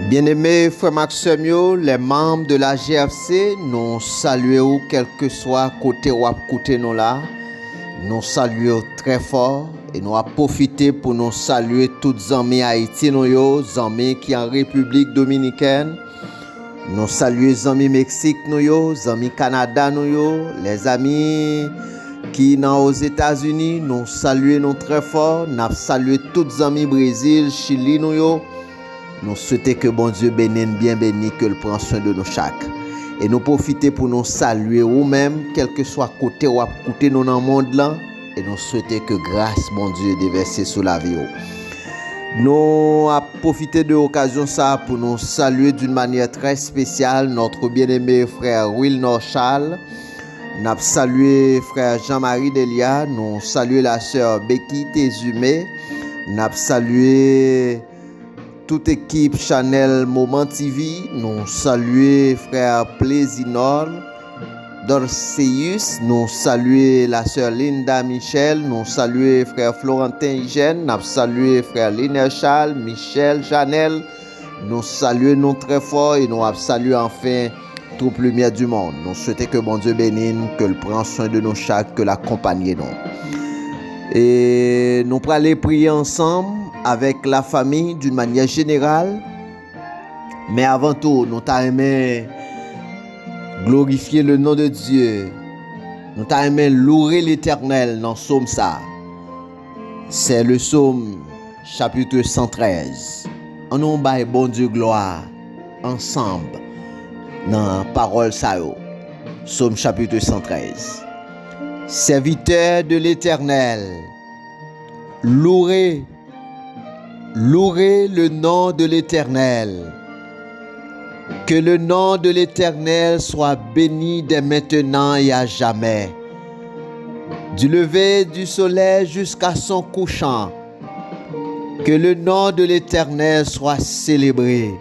Bien-aimés frères Maxime, les membres de la GFC, nous saluons quel que soit côté ou à côté nous là. Nous saluons très fort et nous avons profité pour nous saluer toutes les amis Haïti, les amis qui en République Dominicaine. Nous saluons les amis Mexique, les amis Canada, les amis qui sont aux États-Unis. Nous saluons très fort. Nous saluons tous les amis Brésil, Chili, Nous souhaitons que bon Dieu bénisse, bien béni, que le prend soin de nous chaque. Et nous profitons pour nous saluer nous-mêmes, quel que soit côté ou à côté nous dans le monde là. Et nous souhaitons que grâce, mon Dieu, déverse sur la vie. Nous avons profité de l'occasion ça pour nous saluer d'une manière très spéciale notre bien-aimé frère Wilnor Charles. Nous avons salué frère Jean-Marie Delia. Nous saluons la sœur Becky Tézumé. Nous avons salué toute équipe Chanel Moment TV, nous saluons frère Plaisinor Dorseus, nous saluons la sœur Linda Michel, nous saluons frère Florentin Hygiène, nous saluons frère Liner Charles, Michel Janel, nous saluons nous très fort et nous saluons enfin toute lumière du monde. Nous souhaitons que mon Dieu bénisse, que le prend soin de nous chaque, que l'accompagne nous. Et nous allons aller prier ensemble avec la famille d'une manière générale. Mais avant tout, nous t'aimons glorifier le nom de Dieu. Nous t'aimons louer l'Éternel dans le psaume ça. C'est le psaume chapitre 113. On nous baille bon Dieu gloire ensemble dans la parole ça. Psaume chapitre 113. Serviteur de l'Éternel, louez le nom de l'Éternel. Que le nom de l'Éternel soit béni dès maintenant et à jamais. Du lever du soleil jusqu'à son couchant. Que le nom de l'Éternel soit célébré.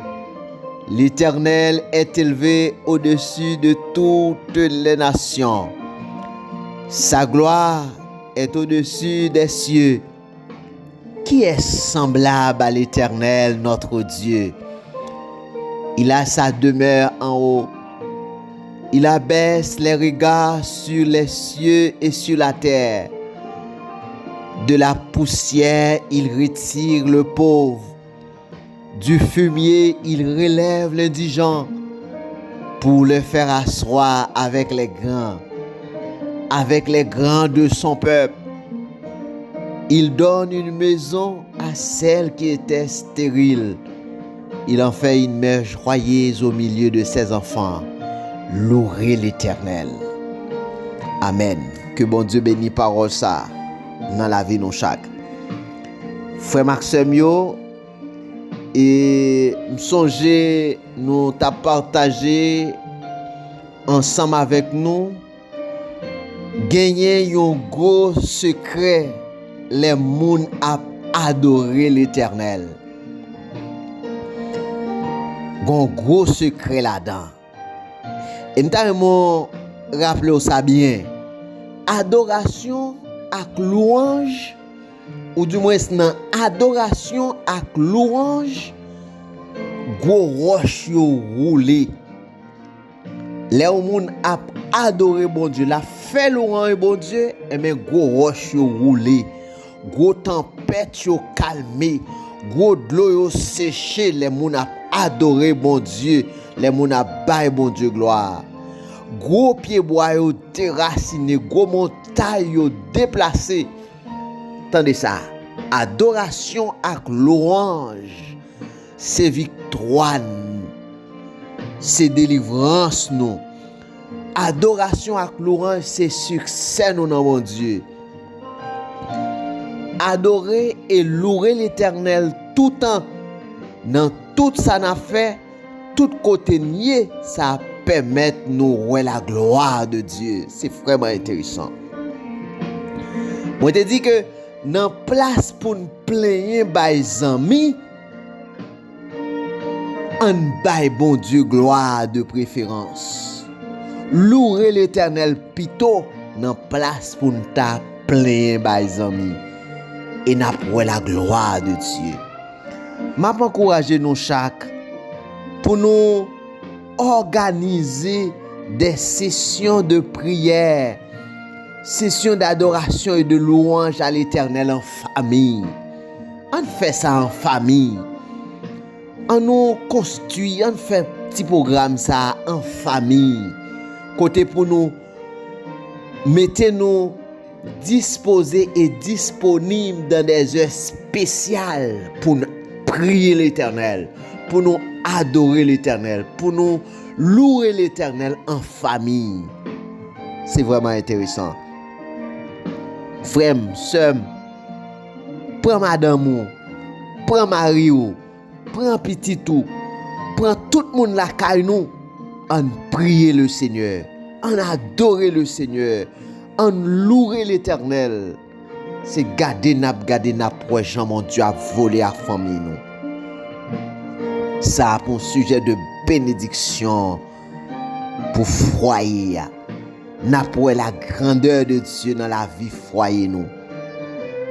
L'Éternel est élevé au-dessus de toutes les nations. Sa gloire est au-dessus des cieux. Qui est semblable à l'Éternel, notre Dieu? Il a sa demeure en haut. Il abaisse les regards sur les cieux et sur la terre. De la poussière, il retire le pauvre. Du fumier, il relève l'indigent pour le faire asseoir avec les grands de son peuple. Il donne une maison à celle qui était stérile. Il en fait une mère joyeuse au milieu de ses enfants. Louez l'Éternel. Amen. Que bon Dieu bénisse parole ça dans la vie de chaque. Frère Maxime et m'songe nous t'a partagé ensemble avec nous gagner un gros secret. Les moun a adoré l'Éternel. Gon gros secret là-dedans. Et nous rappelons ça bien. Adoration ak louange, ou du moins nan adoration ak louange, gros roche yo roulé. Les moun a adoré bon Dieu, la fait louange bon Dieu, et mais gros roche yo roulé. Gros tempête yo calmé, gros de l'eau yo séché, les moun a adoré bon Dieu, les moun a bail bon Dieu gloire. Gros pied bois yo déraciné, gros montagne yo déplacé. Tendez ça, adoration ak louange, c'est victoire, c'est délivrance nous. Adoration ak louange, c'est succès nous dans mon Dieu. Adorer et louer l'Éternel tout temps, dans tout ça n'a fait, tout côté nier, ça permet nous voir la gloire de Dieu. C'est vraiment intéressant. Moi te dis que dans place pour nous plaindre by amis, on bail bon Dieu gloire de préférence. Louer l'Éternel plutôt dans place pour nous plaindre by amis. Et n'a pour la gloire de Dieu. M'a encouragé nous chaque pour nous organiser des sessions de prière, sessions d'adoration et de louange à l'Éternel en famille. On fait ça en famille. On nous construit, on fait un petit programme ça en famille. Côté pour nous, mettez-nous disposés et disponibles dans des heures spéciales pour nous prier l'Éternel, pour nous adorer l'Éternel, pour nous louer l'Éternel en famille. C'est vraiment intéressant. Frère, sœur, prends madame, prends mari, prends petit tout, prends tout le monde la caille nous, en prier le Seigneur, en adorer le Seigneur, en louer l'Éternel. C'est garder n'a pour Jean mon Dieu a volé à famille nous. Ça pour un sujet de bénédiction pour foyer. N'a pour la grandeur de Dieu dans la vie foyer nous.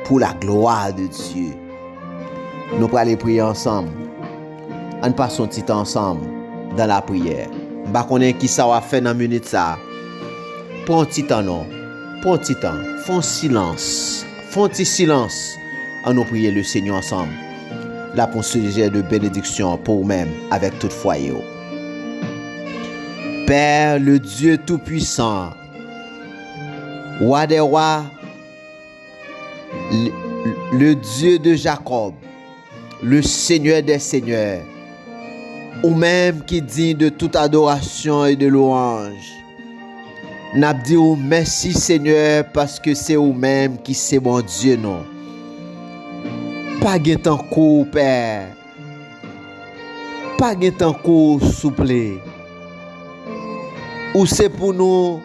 Pour la gloire de Dieu. Nous allons aller prier ensemble. On passe un petit temps ensemble dans la prière. Bah connaît qui ça va faire dans minute ça. Prends un petit temps non. Prends un petit temps. Fais un silence. Fais un petit silence. On nous prier le Seigneur ensemble. Là pour un sujet de bénédiction pour vous-même avec tout foyer. Père, le Dieu Tout-Puissant, Roi des rois, le Dieu de Jacob, le Seigneur des seigneurs, ou même qui dit de toute adoration et de louange. N'a dit ou merci Seigneur parce que c'est vous-même qui c'est mon Dieu non. Pas gain tant coup Père. Pas gain tant coup souple. Ou c'est pour nous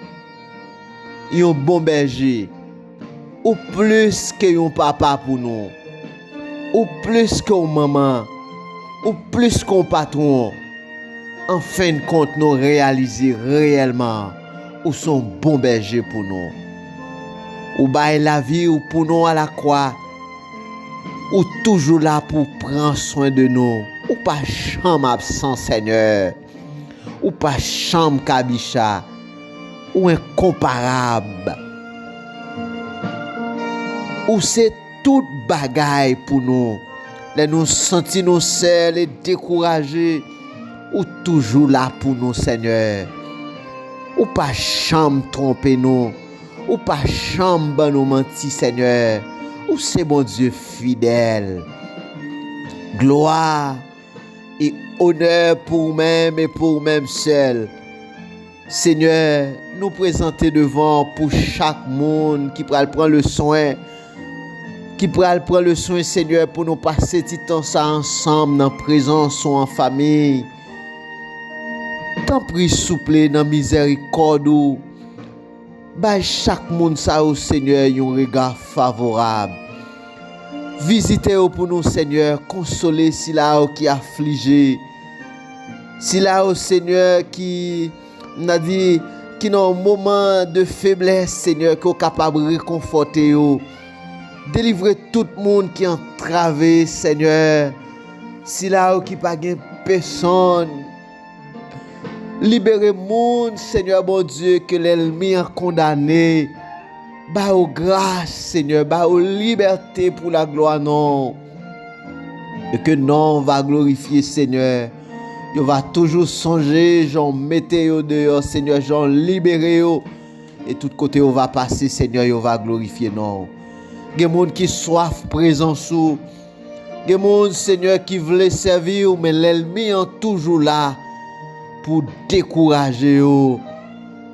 un bon berger. Ou plus que un papa pour nous. Ou plus qu'un maman. Ou plus qu'un patron. En fin de compte, nous réaliser réellement ou son bon berger pour nous. Ou bail la vie ou pour nous à la croix. Ou toujours là pour prendre soin de nous. Ou pas chambre absent Seigneur. Ou pas chambre kabicha. Ou incomparable. Ou c'est toute bagaille pour nous. Les nous sentir nous seuls et découragés. Ou toujours là pour nous Seigneur. Ou pas chambre tromper nous. Ou pas chambre nous mentir Seigneur. Ou c'est mon Dieu fidèle. Gloire et honneur pour vous-même et pour vous-même seul. Seigneur, nous présenter devant pour chaque monde qui pourra prendre le soin. Qui pourra prendre le soin, Seigneur, pour nous passer tout temps ça ensemble, dans présence ou en famille. Tant prie souple dans miséricorde ou. Bah chaque monde ça au Seigneur un regard favorable. Visitez-vous pour nous Seigneur, consoler si là qui affligé. Si là au Seigneur qui n'a dit qui dans un moment de faiblesse Seigneur qui est capable de réconforter vous. Délivrez tout le monde qui est entravé Seigneur. Si là qui pas gain personne. Libérez monde, Seigneur mon Dieu, que l'ennemi a condamné. Bah aux grâce, Seigneur, bah aux liberté pour la gloire, non. Et que non va glorifier, Seigneur. Il va toujours songer, j'en mettez au dehors, Seigneur, j'en libérez. Et tout côté, on va passer, Seigneur, il va glorifier, non. Il y a des gens qui soif présent sous. Il y a des gens, Seigneur, qui veulent servir, mais l'ennemi est toujours là. Pour décourager.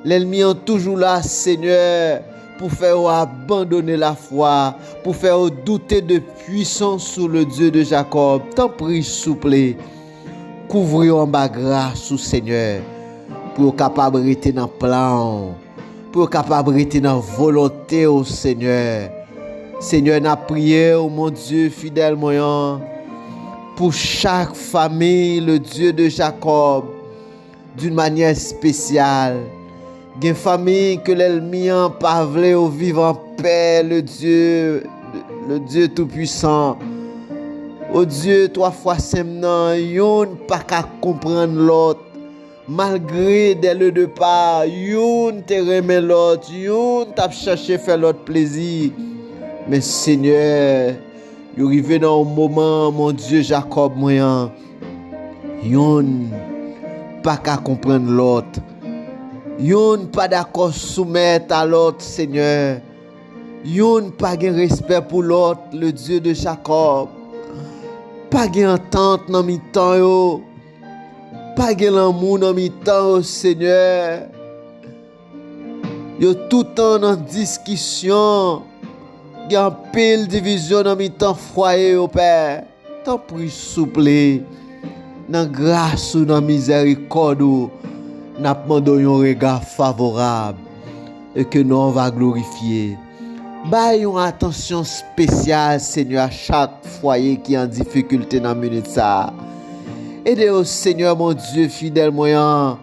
L'ennemi est toujours là, Seigneur, pour faire abandonner la foi, pour faire douter de puissance sur le Dieu de Jacob. T'en prie, souple, couvrez en bas grâce au Seigneur, pour être capable de rester dans le plan, pour être capable de rester dans la volonté au Seigneur. Seigneur, n'a prié, oh mon Dieu, fidèle moyen, pour chaque famille, le Dieu de Jacob. D'une manière spéciale. Il y a une famille que l'ennemi n'a pas voulu vivre en paix, le Dieu Tout-Puissant. Oh Dieu, 3 fois maintenant, yon pas qu'à comprendre l'autre. Malgré dès le départ, yon te remet l'autre, yon t'a cherché faire l'autre plaisir. Mais Seigneur, yon arrivé dans un moment, mon Dieu, Jacob moyen, yon pas qu'à comprendre l'autre. Yon pas d'accord soumettre à l'autre, Seigneur. Yon pas de respect pour l'autre, le Dieu de Jacob. Pas de entente dans mi-temps yo. Pas de l'amour dans mi-temps, Seigneur. Yo tout le temps dans discussion. Il y a une pile division dans mi-temps foyer, Père. T'en prie, souple. Dans grâce ou dans miséricorde, nous demandons un regard favorable et que nous on va glorifier. Une attention spéciale, Seigneur, à chaque foyer qui est en difficulté dans la minute ça. Aidez-nous, Seigneur, mon Dieu, fidèle moyen,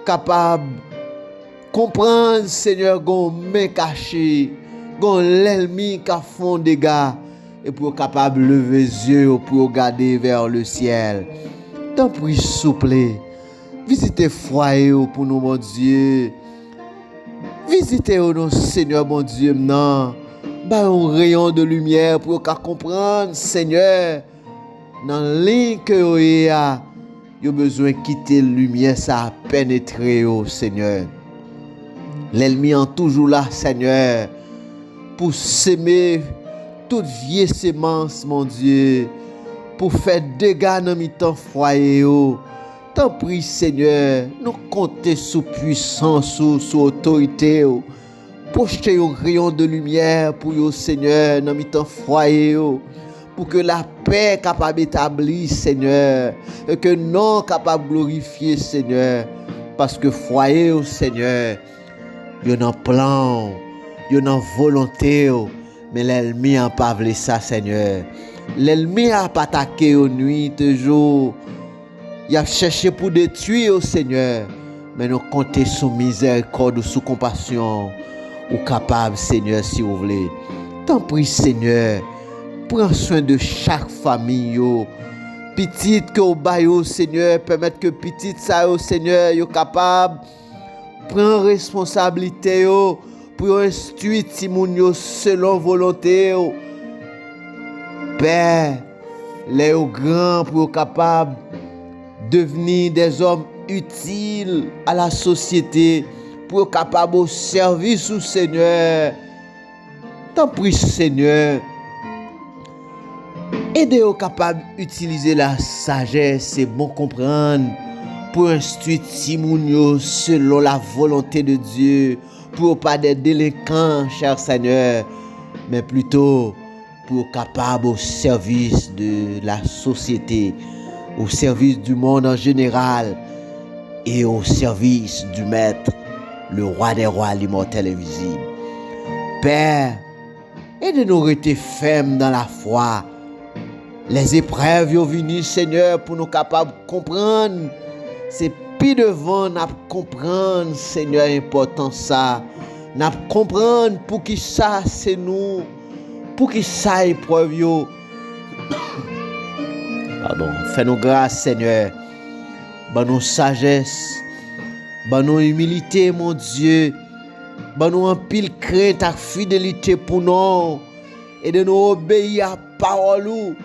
capable de comprendre, Seigneur, qu'on main cachée, qu'on l'ennemi qui a fait des dégâts, et pour capable de lever les yeux pour regarder vers le ciel. T'en prie, souple, visitez foyer pour nous, mon Dieu. Visitez-nous, Seigneur, mon Dieu, maintenant. Un rayon de lumière pour qu'on comprenne, Seigneur, dans la ligne que vous avez besoin de quitter la lumière, ça a pénétré, Seigneur. L'ennemi est toujours là, Seigneur, pour s'aimer toute vieille sémence, mon Dieu, pour faire dégâts dans mi-temps foyer. T'en prie, Seigneur, nous comptons sous puissance, sous autorité. Projetez un rayon de lumière pour vous, Seigneur, dans mi-temps foyer. Pour que la paix capable d'établir, Seigneur, et que non capable de glorifier, Seigneur. Parce que foyer, Seigneur, il y a un plan, il y a une volonté, mais l'ennemi n'a pas voulu ça, Seigneur. L'ennemi n'a pas attaqué aux nuits, toujours. Il a cherché pour détruire, Seigneur. Mais nous comptons sous miséricorde ou sous compassion. Ou capable, Seigneur, si vous voulez. T'en prie, Seigneur. Prends soin de chaque famille. Petite que vous baillez, Seigneur. Permettre que petite ça, Seigneur, yo capable. Prends responsabilité pour instruire Timoun selon volonté. Père, les grands pour capable devenir des hommes utiles à la société, pour être capable au service au Seigneur. T'en prie, Seigneur. Aidez-vous capable d'utiliser la sagesse et bon comprendre pour instruire Timoun selon la volonté de Dieu, pour pas des délinquants, cher Seigneur, mais plutôt pour être capable au service de la société, au service du monde en général et au service du Maître, le Roi des rois, l'immortel et visible. Père, aidez-nous à rester fermes dans la foi. Les épreuves sont venues, Seigneur, pour nous capables de comprendre. C'est plus devant nous comprendre, Seigneur, important ça. Nous comprendre pour qui ça c'est nous, pour qui ça épreuve yo. Pardon, fais-nous grâce, Seigneur. Bonne sagesse, bonne humilité, mon Dieu. Bonne en pile crainte et fidélité pour nous. Et de nous obéir à la parole.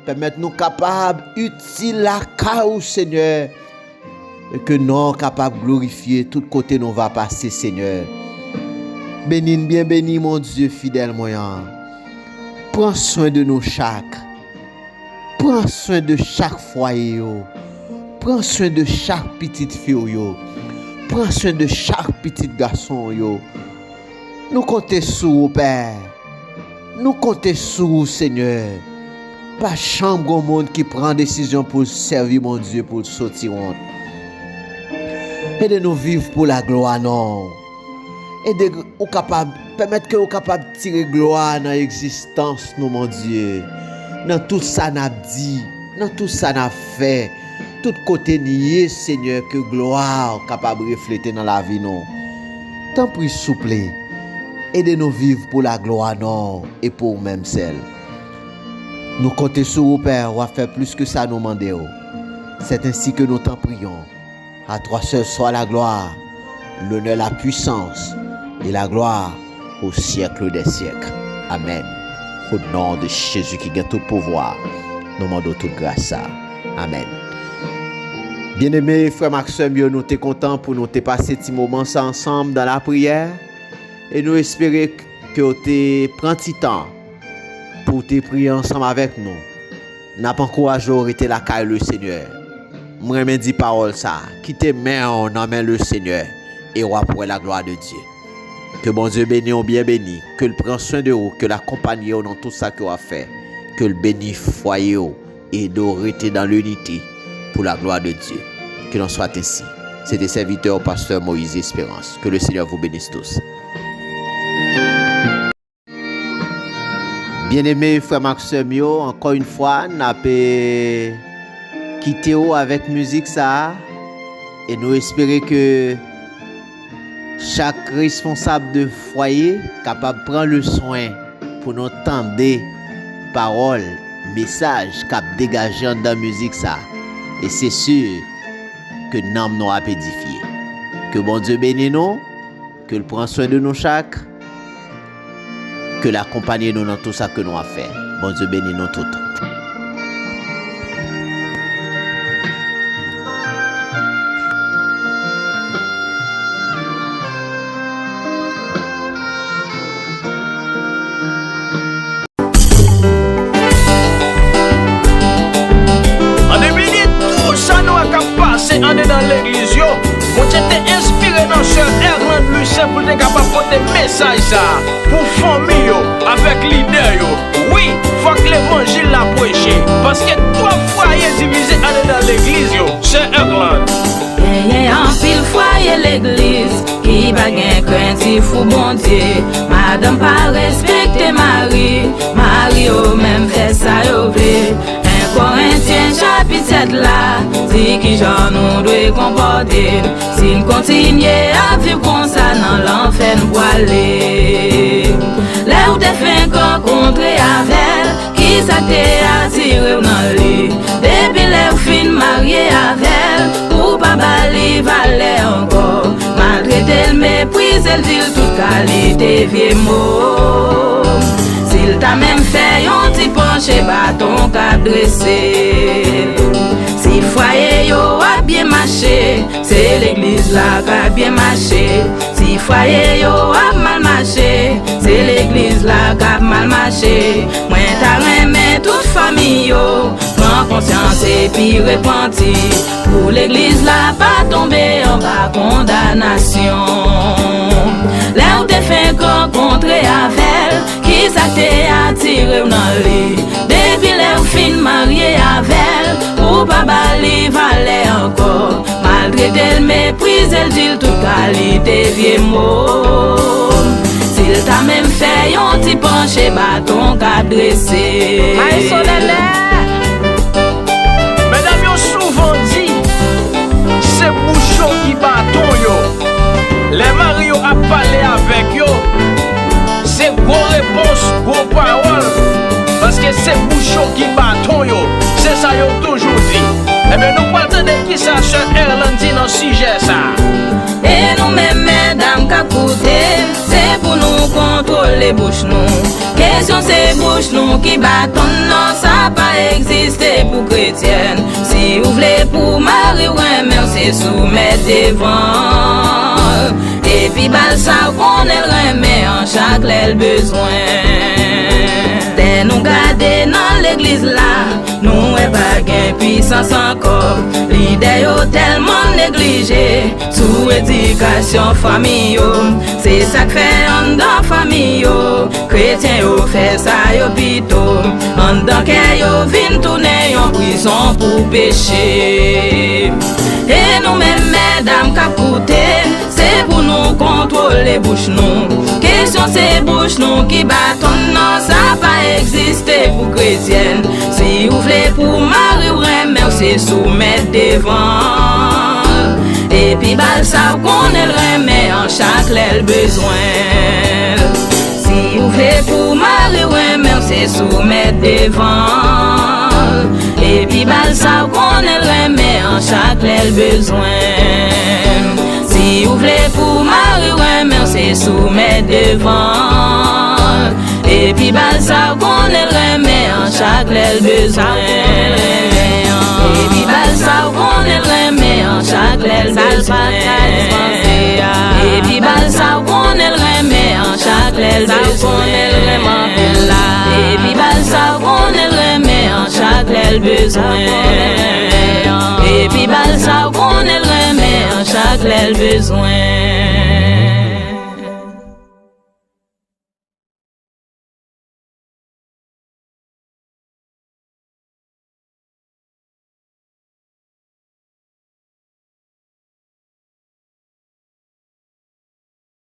Permettre-nous capables, utiles la caou, Seigneur. Et que nous capables de glorifier tout côté nous va passer, Seigneur. Bénis, bien béni, mon Dieu fidèle moyen. Prends soin de nous chaque. Prends soin de chaque foyer. Prends soin de chaque petite fille. Prends soin de chaque petit garçon. Nous comptons sur vous, Père. Nous comptons sur vous, Seigneur. Pas chambre au monde qui prend décision pour servir mon Dieu, pour sortir honte. Aidez-nous vivre pour la gloire, non. Aidez-nous capable, permettre que nous capable de tirer gloire dans l'existence, nous, mon Dieu. Dans tout ça n'a dit, dans tout ça n'a fait, tout côté nié, Seigneur, que gloire capable de refléter dans la vie, non. Tant pis, souple. Aidez-nous vivre pour la gloire, non, et pour même celle. Nous comptons sur vous, Père, ou à faire plus que ça nous demandons. C'est ainsi que nous t'en prions. À toi seul soit la gloire, l'honneur, la puissance et la gloire au siècle des siècles. Amen. Au nom de Jésus qui gagne tout pouvoir, nous demandons toute grâce. Amen. Bien-aimés, frère Maxime, nous sommes contents pour nous passer ce moment ensemble dans la prière. Et nous espérons que vous prenez du temps pour te prier ensemble avec nous. N'a pas encouragé à arrêter la caille le Seigneur. Moi, je dis parole ça. Quittez main en main le Seigneur et roi pour la gloire de Dieu. Que bon Dieu bénisse ou bien béni. Que le prenne soin de vous, que l'accompagne dans tout ça que vous avez fait. Que le bénisse foyer et d'arrêter dans l'unité pour la gloire de Dieu. Que l'on soit ainsi. C'était serviteur pasteur Moïse Espérance. Que le Seigneur vous bénisse tous. Bien-aimé frère Maxime, encore une fois, nous avons quitté avec musique ça et nous espérons que chaque responsable de foyer capable de prendre le soin pour nous entendre paroles, messages cap dégagé dans la musique ça. Et c'est sûr que nous nous a édifié. Que bon Dieu bénisse nous, que le prend soin de nous chaque. Que l'accompagne nous dans tout ça que nous avons fait. Bon Dieu bénisse nous toutes. En début de tout ça nous a passé dans l'église. On était inspiré dans ce Erland Lucien pour être capable de porter message ça pour famille avec leader. Oui, faut que l'évangile l'a prêché parce que trois foyers divisés dans l'église, c'est Erland. Il y a un pile foyer l'église qui va gagner craintif ou bon Dieu. Madame pas respecter Marie, Marie au même fait ça yo vle. Corinthiens chapitre 7 là, dit qui j'en nous doit comporter. Si nous continuons à vivre comme ça dans l'enfer nous aller. Là où t'es fait rencontrer avec qui ça t'est attiré dans lui. Depuis les fins mariés avec pour pas bali valer encore. Malgré le mépris, elle dit toute qualité vieux mot. S'il t'a même fait un petit penché bâton qu'a dressé. Si foyer yo a bien marché, c'est l'église là qu'a bien marché. Si foyer yo a mal marché, c'est l'église là qu'a mal marché. Moi t'as remis toute famille yo, prends conscience et puis repenti. Pour l'église là pas tomber en bas condamnation. Là où t'es fait rencontrer avec qui ça t'est attiré dans lui. Depuis les fins mariés avec pour pas bali valer encore. Malgré le mépris, elle dit toute qualité vieux mot. S'il t'a même fait un petit penché bâton qu'a dressé. Mesdames, yo souvent dit, c'est bouchon qui bâton yo. Les maris yo a parlé avec yo. C'est gros réponse, gros parole. Parce que c'est bouchon qui bâton yo. C'est ça yo toujours dit. Eh bien nous parlons de qui ça sur Erland dit dans le sujet ça. Et nous même mesdames qu'a coûté, c'est pour nous contrôler bouche nous. Question c'est bouche nous qui bâton non, ça pas existé pour chrétienne. Si vous voulez pour Marie ou un c'est soumettre devant. Et puis bal ça qu'on elle remet en chaque l'aile besoin. Dès nous garder dans l'église là, nous est pas gain puissance encore. L'idée yo tellement négligée sous éducation famille. C'est ça que fait en dans famille yo. Chrétien yo fait ça yo pito. En dans que yo vin tourner en prison pour péché. Et nous même mesdames qu'a coûté, c'est pour nous contrôler bouche nous. Question c'est bouche nous qui bâton non, ça pas existé pour chrétienne. Si vous voulez pour Marie ou remet, c'est soumettre devant. Et puis bal ça qu'on elle remet en chaque l'aile besoin. Si vous voulez pour Marie ou remet, c'est c'est soumettre devant. Et puis balsa qu'on elle remet en chaque l'aile besoin. Si vous voulez pour Marie remet c'est soumettre devant. Et puis balsa qu'on elle remet en chaque l'aile besoin. Et puis balsa qu'on elle remet en chaque l'aile besoin. Et puis balsa qu'on elle remet en chaque l'aile besoin. Et puis balsa qu'on elle remet en chaque l'aile besoin. Et puis balsa qu'on elle remet en chaque l'aile besoin.